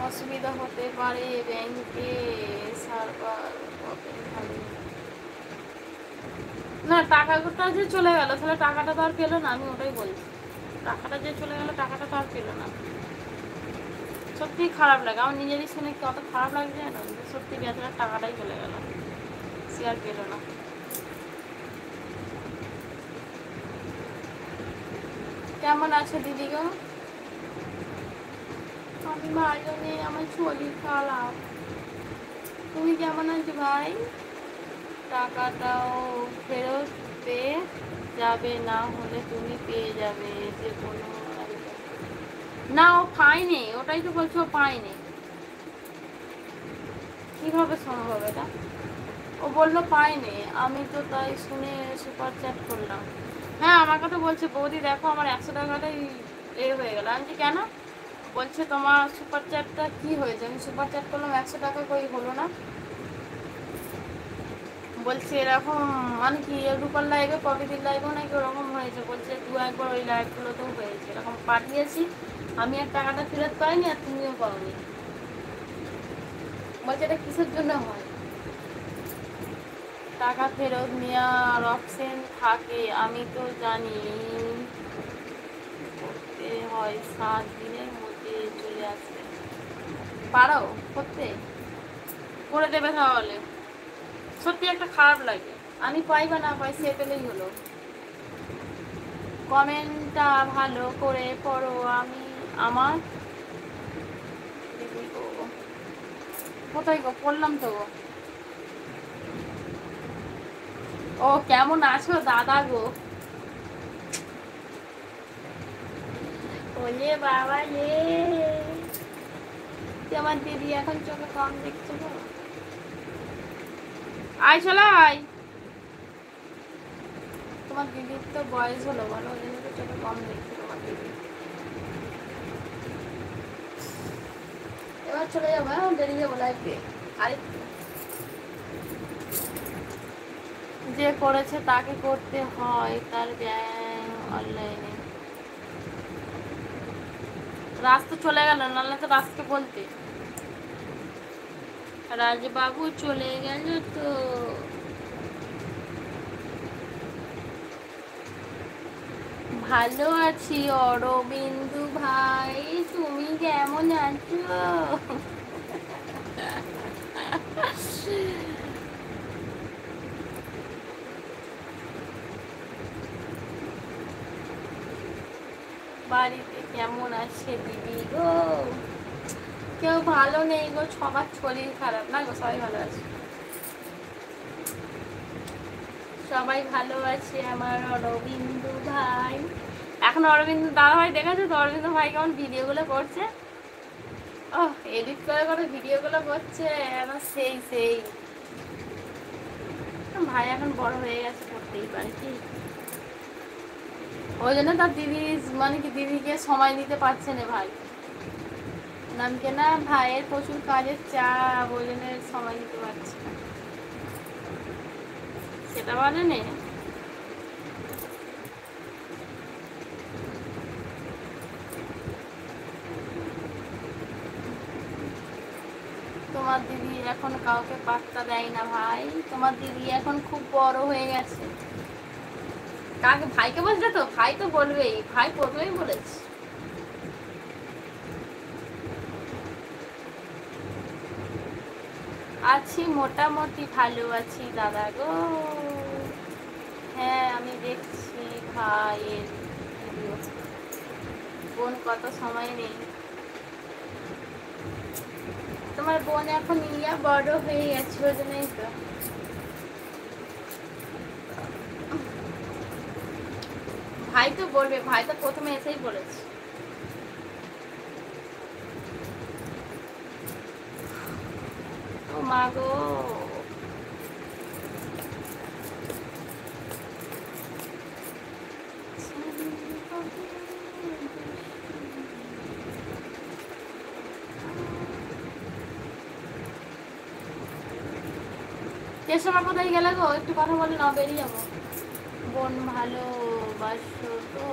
অসুবিধা হতে পারে, ব্যাংকে সার্ভার প্রবলেম হবে। না, টাকাটা যে চলে গেল, তাহলে টাকাটা তো আর পেলো না। আমি ওটাই বলছি, টাকাটা যে চলে গেল, টাকাটা তো আর পেলো না। সত্যি খারাপ লাগে আমার নিজেরই শুনে, কত খারাপ লাগছে জানো, সত্যি বেচারার টাকাটাই চলে গেল, সে আর পেলো না। কেমন আছে দিদি গো? আমি ভালো নেই, আমার শরীর খারাপ। তুমি কেমন আছো ভাই? টাকাটাও ফেরত পেয়ে যাবে, না হলে তুমি পেয়ে যাবে যে কোনো। না, ও পায়নি, ওটাই তো বলছো, ও পায়নি। কিভাবে সম্ভব এটা? ও বললো পায়নি, আমি তো তাই শুনে সুপার চ্যাট করলাম। হ্যাঁ, আমাকে তো বলছে বৌদি দেখো আমার 100 টাকাটাই হয়ে গেল। আমি কেন? বলছে তোমার সুপার চ্যাটটা কি হয়েছে। আমি সুপার চ্যাট করলাম, 100 টাকা কই হলো না। বলছে এরকম, মানে কি রূপার লাইভে প্রকৃতির লাইভেও নাকি ওরকম হয়েছে। বলছে 2-1 বার ওই লাইভগুলোতেও হয়েছে, এরকম পাঠিয়েছি, আমি আর টাকাটা ফেরত পাইনি আর তুমিও পাওনি। বলছে এটা কিসের জন্য হয়? টাকা ফেরত নেওয়ার অপশন থাকে, আমি তো জানি করতে হয়, 7 দিনের মধ্যে চলে আসবে। পারো করতে? করে দেবে তাহলে। সত্যি একটা খারাপ লাগে, আমি পাই বা না পাই, সে পেলেই হলো। কমেন্টটা ভালো করে পড়ো, আমি আমার কোথায় গো পড়লাম তো। ও কেমন আছো দাদা গো? ওলে বাবা রে, আমার দিদি এখন চোখে কম দেখছো গো। আয় চলো আয়। তোমার দিদির তো বয়স হলো বলো, ওই জন্য তো চোখে কম দেখছো তোমার দিদি। এবার চলে যাবো, হ্যাঁ দেরি যাবো লাইফে। আরে যে করেছে তাকে করতে হয়, তার ব্যাংক অনলাইনে। রাস্তা চলে গেল, নাহলে তো রাস্তা বলতে। রাজবাবু চলে গেল তো। ভালো আছি অরবিন্দু ভাই, তুমি কেমন আছো? বাড়িতে কেমন আছে দিদি গো? কেউ ভালো নেই গো, সবার শরীর খারাপ না গো, সবাই ভালো আছে। সবাই ভালো আছে আমার অরবিন্দু ভাই। এখন অরবিন্দু দাদা ভাই দেখেছো তো, অরবিন্দু ভাই কেমন ভিডিওগুলো করছে। ও এডিট করে করে ভিডিওগুলো করছে, আমার সেই সেই। ভাই এখন বড় হয়ে গেছে, করতেই পারে কি। ওই জন্য তার দিদি, মানে কি দিদিকে সময় দিতে পারছে না ভাই। নামকে না, ভাইয়ের প্রচুর কাজের চাপ, ওই জন্য সময় দিতে পারছে না, সেটা বলে নে। তোমার দিদি এখন কাউকে পাত্তা দেয় না ভাই, তোমার দিদি এখন খুব বড় হয়ে গেছে। কাকে? ভাইকে বলছে তো, ভাই তো বলবেই, ভাই প্রথমেই বলেছে। আছি মোটামুটি ভালো আছি দাদা গো। হ্যাঁ আমি দেখছি ভাইয়ের ভিডিও। বোন কত সময় নেই, তোমার বোন এখন ইয়া বড় হয়ে গেছে, ওই জন্যই তো। ভাই তো বলবে, ভাই তো প্রথমে এসেই বলেছে। ও মা গো, কেশবা কোথায় গেলে গো? একটু কথা বলে না, বেরিয়ে যাবো। বোন ভালোবাসো তো?